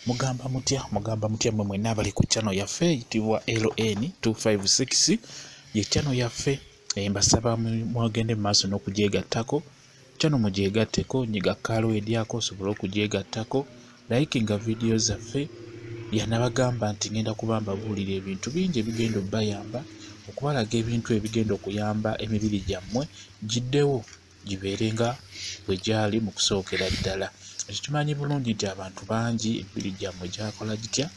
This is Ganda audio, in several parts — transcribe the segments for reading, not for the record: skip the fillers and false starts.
Mugamba mutya mwe mwenna abali ku channel yaffe eyitibwa LN256 ye channel yaffe. Mbasaba mwagende mu maaso n'okugyegattako channel mugyegatteko nyiga kalo edyako osobola okugyegattako likinga video zaffe. Yanabagamba nti ngenda kuba mbabuulira ebintu bingi ebigenda obbayamba okubalaga ebintu ebigenda okuyamba emibiri gyammwe giddewo gibeerenga bwe gyali mu kusookera ddala. Tumanyi bulungi nti abantu bangi emibiri gyammwe gyakola gitya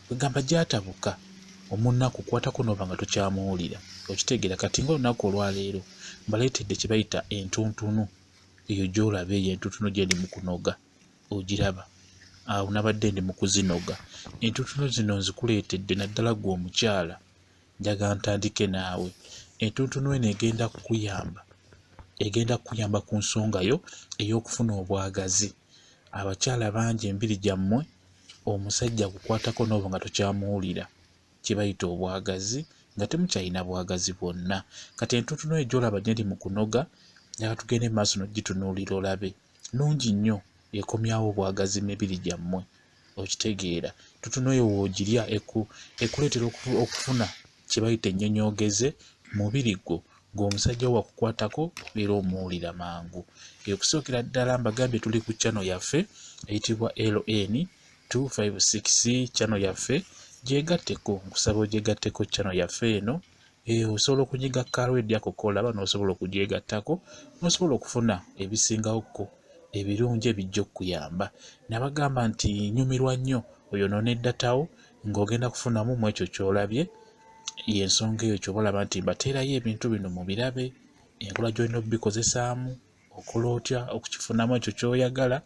kwegamba gyatabuka omunaku kwatako n'oba nga tokyamuwulira okitegeera. Kati ng'olunaku olwaleero mbaleetedde kye bayita entuntunu. Eyo gy'olaba eyo entuntunu gye ndi mu kunoga ogiraba awo nabadde ndi mu kuzinoga. Entuntunu zino nzikuleetedde naddala gwe omukyala njagala ntandike naawe. Entuntunu eno egenda kukuyamba ku nsonga yo ey'okufuna obwagazi. Abakyala bangi embiri gyammwe omusajja kukwatako n'oba nga tokyamuwulira kye bayita obwagazi nga temukyalina bwagazi bwonna. Kati entuntunu eyo gy'olaba gye ndi mu kunoga njagala tugende mu maaso n'ogitunuulira olabe nungi nnyo ekomyawo obwagazi mibiri gyammwe okitegeera. Entuntunu eyo woogirya ekuleetera okufuna kye bayita ennyonyoogeze mubiri gwo ng'omusajja wo wakukwatako obeera omuwulira mangu. Okusookera ddala mbagambye tuli ku channel yaffe eyitibwa LN256 channel yaffe. Gyegatteko nkusaba ogyegatteko channel yaffe eno. Osobola okunyiga kalo edyako kolaba n'osobola okugyegattako n'osobola okufuna ebisingawokko ebirungi ebijja okuyamba. Nabagamba nti nyumirwa nnyo oyonoona eddatawo ng'ogenda kufunamu mu ekyo ky'olabye. Y'ensonga eyo ky'oba olaba nti mbateerayo ebintu bino mubirabe, enkola gy'olina okubikozesaamu, okola otya okukifunamu ekyo ky'oyagala.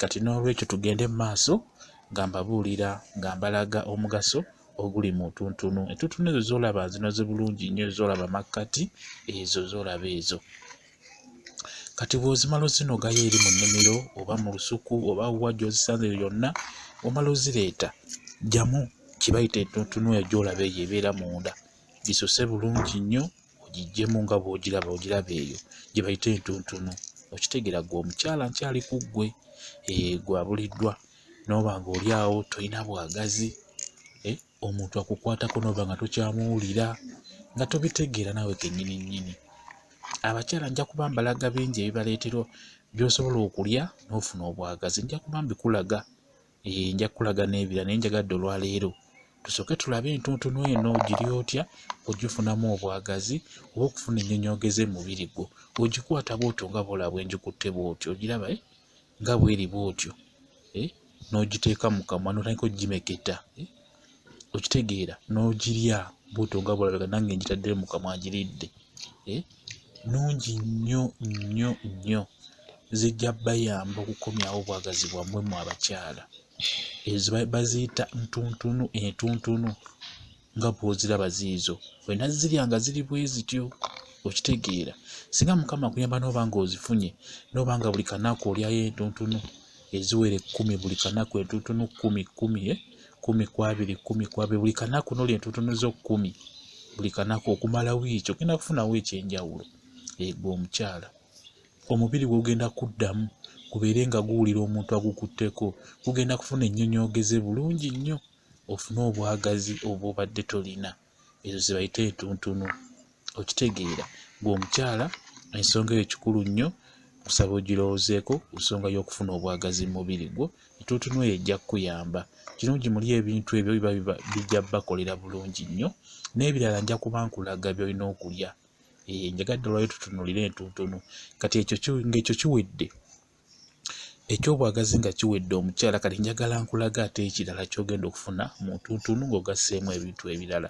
Kati n'olwekyo tugende mu maaso nga mbabuulira nga mbalaga omugaso oguli mu ntuntunu. Entuntunu ezo z'olaba nzinoze bulungi nnyo, z'olaba makkati ezo z'olaba ezo. Kati bw'ozimala ozinogayo eri mu nnimiro oba mu lusuku oba wa gy'ozisanze yonna omala ozireeta jjamu kibayita entuntunu eyo gy'olaba eyo ebeera munda. Gisose bulungi nnyo ogiggyemu nga bw'ogiraba eyo gye bayita entuntunu. Okitegeera gwe omukyala nkyali ku ggwe gwabuliddwa n'oba ng'oli awo tolina bwagazi, omuntu akukwatako n'oba nga tokyamuwulira nga tobitegeera naawe kennyini nnyini. Abakyala nja kuba mbalaga bingi ebibaleetera by'osobola okulya n'ofuna obwagazi. Nja kuba mbikulaga, nja kukulaga n'ebirala naye njagadde olwaleero tusooke tulabe entuntunu eno ogiri otya ogifunamu obwagazi oba okufuna ennyonyoogeze mu mubiri gwo. Ogikwata bw'otyo nga bw'olaba bwenjikutte bw'otyo ogiraba nga bw'eri bw'otyo, n'ogiteeka mu kamwa n'otandika ogimeketa, okitegeera, n'ogirya bw'otyo nga bw'olabika nange njitadde mu kamwa agiridde. Nungi nnyo nnyo nnyo, zijja bayamba okukomyawo obwagazi bwammwe mu abakyala. Ezo baziyita ntuntunu, entuntunu nga bw'oziraba ziizo wena zirya nga ziri bwe zityo okitegeera. Singa Mukama akuyamba n'oba nga ozifunye n'oba nga buli kanaku olyayo entuntunu eziwera 10 buli kanaku, entuntunu 10 buli kanaku n'olya entuntunu zo 10 buli kanaku okumala wiiki ogenda kufuna wiiki enjawulo. Gwe omukyala omubiri gwe gugenda kuddamu gubeere nga guwulira omuntu agukutteko, gugenda kufuna ennyonyoogeze bulungi nnyo ofune obwagazi obwo obadde tolina. Ezo ze bayita entuntunu okitegeera. Gwe omukyala ensonga eyo kikulu nnyo, kusaba ogirowoozeeko ku nsonga y'okufuna obwagazi mu mubiri gwo. Entuntunu eyo ejja kukuyamba. Kirungi muli ebintu ebyo bijja bakolera bulungi nnyo, n'ebirala nja kuba nkulaga by'olina okulya. Njagadde olwayo tutunuulire entuntunu. Kati ng'ekyo kiwedde, ekyobwagazi nga kiwedde omukyala, kati njagala nkulaga ate ekirala ky'ogenda okufuna mu ntuntunu ng'ogasseemu ebintu ebirala.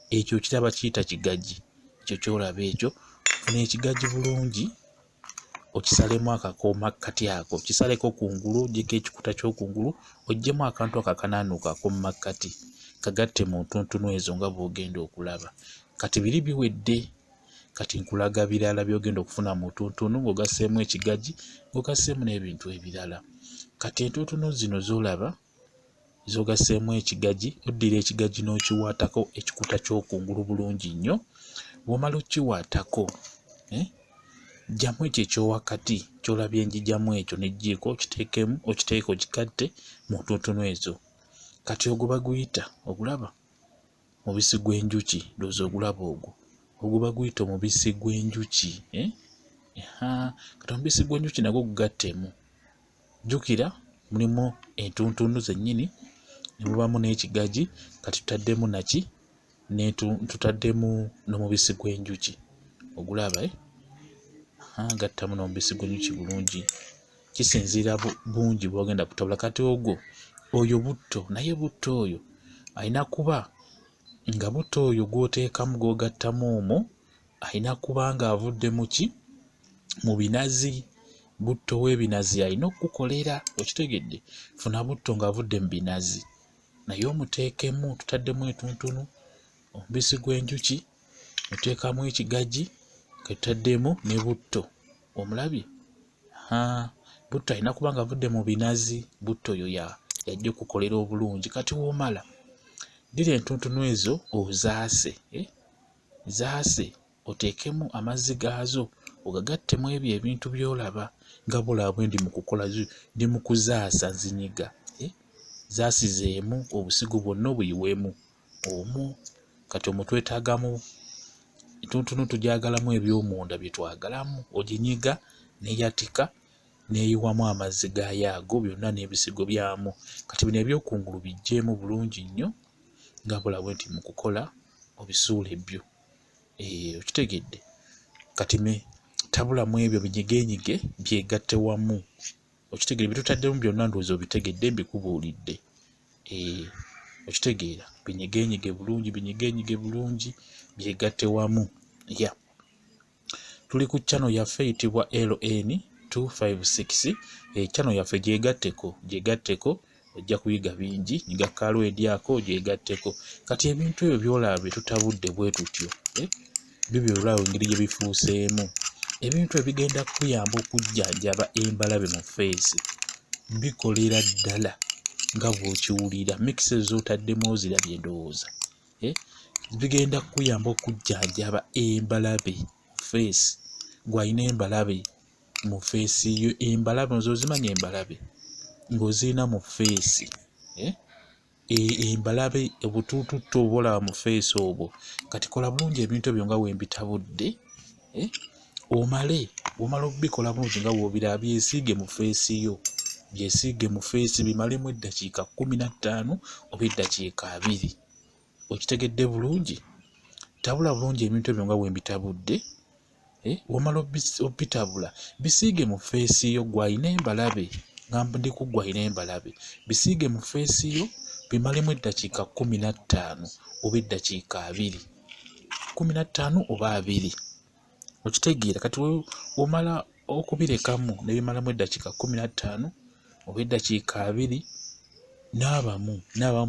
Ekyo kiraba kiyita kigaji. Ekyo ky'olaba ekyo, funa ekigaji bulungi okisalemu akakooma kati ako, kisaleko kungulu, ogyeko ekikuta ky'okungulu, oggyemu akantu ako akanaanuuka ak'omu makkati, kagatte mu ntuntunu ezo nga bw'ogenda okulaba. Kati biri biwedde. Kati nkulaga birala by'ogenda okufuna mu ntuntunu ng'ogasseemu ekigaji, ng'ogasseemu n'ebintu ebirala. Kati entuntunu zino z'olaba z'ogasseemu ekigaji, oddira ekigaji n'okiwaatako ekikuta ky'okungulu bulungi nnyo. Bw'omala okkiwaatako jamu ekyo wakati kyolabye njijamu ekyo nejjiko okiteekemu okiteeke okikatte mu ntuntunu ezo. Kati ogwo baguyita ogulaba mubisi gw'enjuki, ndowooza ogulaba ogwo baguyita omubisi gw'enjuki. Kati omubisi gw'enjuki nagwo gugattemu. Jjukira mulimu entuntunu zennyini ne mubaamu n'ekigagi, kati tutaddemu naki tutaddemu n'omubisi gw'enjuki ogulaba gattamu n'omubisi gw'enjuki bulungi. Kisinziira bungi bw'ogenda kutabula. Kati oyo butto, naye butto oyo alina kuba nga butto oyo gw'oteekamu gw'ogattamu omwo alina kuba ng'avudde mu binazi. Butto w'ebinazi alina okukolera, okitegedde? Funa butto ng'avudde mu binazi naye omuteekemu, tutaddemu entuntunu, omubisi gw'enjuki, oteekamu ekigagi, tutaddemu ne butto. Omulabye? Butto alina kuba ng'avudde mu binazi. Butto oyo yajja okukolera obulungi. Kati w'omala ddira entuntunu ezo ozaase, zaase oteekemu amazzi gaazo ogagattemu ebyo ebintu by'olaba nga bulaba bwe ndi mu kukola, ndi mu kuzaasa nzinyiga. Zaasizeemu obusigo bwonna obuyiwemu omwo. Kati omwo twetaagamu entuntunu, tugyagalamu eby'omunda bye twagalamu, oginyiga neyatika neeyiwamu amazzi gaayo ago byonna n'ebisigo byamu. Kati bino ebyokungulu bijjeemu bulungi nnyo nga bulaba bwe nti mu kukola obisuula ebyo. Okitegedde? Kati tabulamu ebyo binyigenyige byegatte wamu. Okitegedde? Bitutaddemu byonna ndowooza obitegedde, mbikubuulidde. Okitegeera? Binyigenyige bulungi byegatte wamu. Tuli ku channel yaffe eyitibwa LN256. Channel yaffe gyegatteko ojja kuyiga bingi. Nyiga kalwedi ako gyegatteko. Kati ebintu ebyo by'olaba tutabudde bwe tutyo, bibyo olaba engeri gye bifuuseemu. Ebintu ebigenda kuyamba okujjanjaba embalabe mu feesi bikolera ddala nga bw'okiwulira. Mikisi z'otaddemu ozirabye ndowooza. Bigenda kuyamba okujjanjaba embalabe mu feesi. Gw'alina embalabe mu feesi yo, embalabe ozimanya embalabe ng'ozirina mu feesi, embalabe obutuututtu oba olaba mu feesi obwo. Kati kola bulungi ebintu ebyo nga wembitabudde, omale okubikola bulungi nga bw'obiraba, byesiige mu feesi yo, byesiige mu feesi, bimalemu eddakiika 15 oba eddakiika 20. Okitegedde bulungi? Tabula bulungi ebintu ebyo nga wembitabudde. Wamala obitabula bisiige mu feesi yo. Gw'alina embalabe, ngamba ndi ku gw'alina embalabe, bisiige mu feesi yo, bimalemu eddakiika 15 oba eddakiika 20. 15 oba 20. Okitegeera? Kati womala okubirekamu ne bimalamu eddakiika 15 oba eddakiika 20, n'abamu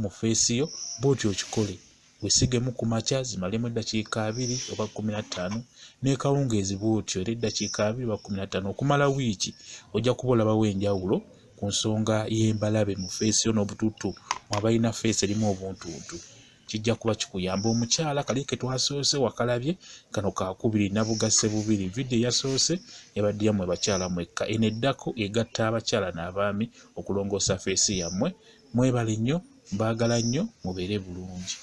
mu feesi yo, bw'otyo okikole. Wesigemu ku makya zimalemu eddakiika 20 oba 15, n'ekawungeezi bw'otyo era eddakiika 20 oba 15. Okumala wiiki ojja kuba olabawo enjawulo ku nsonga y'embalabe mu feesi yo n'obutuutu abalina feesi erimu obuntuntu. Kijja kuba kikuyamba. Omukyala kali ke twasoose wakalabye, kano kakubiri nabugasse bubiri. Vidiyo yasoose yabadde yammwe bakyala mwekka. Eno eddako egatta abakyala n'abaami okulongoosa feesi yammwe. Mwebale nnyo, mbaagala nnyo, mubeere bulungi.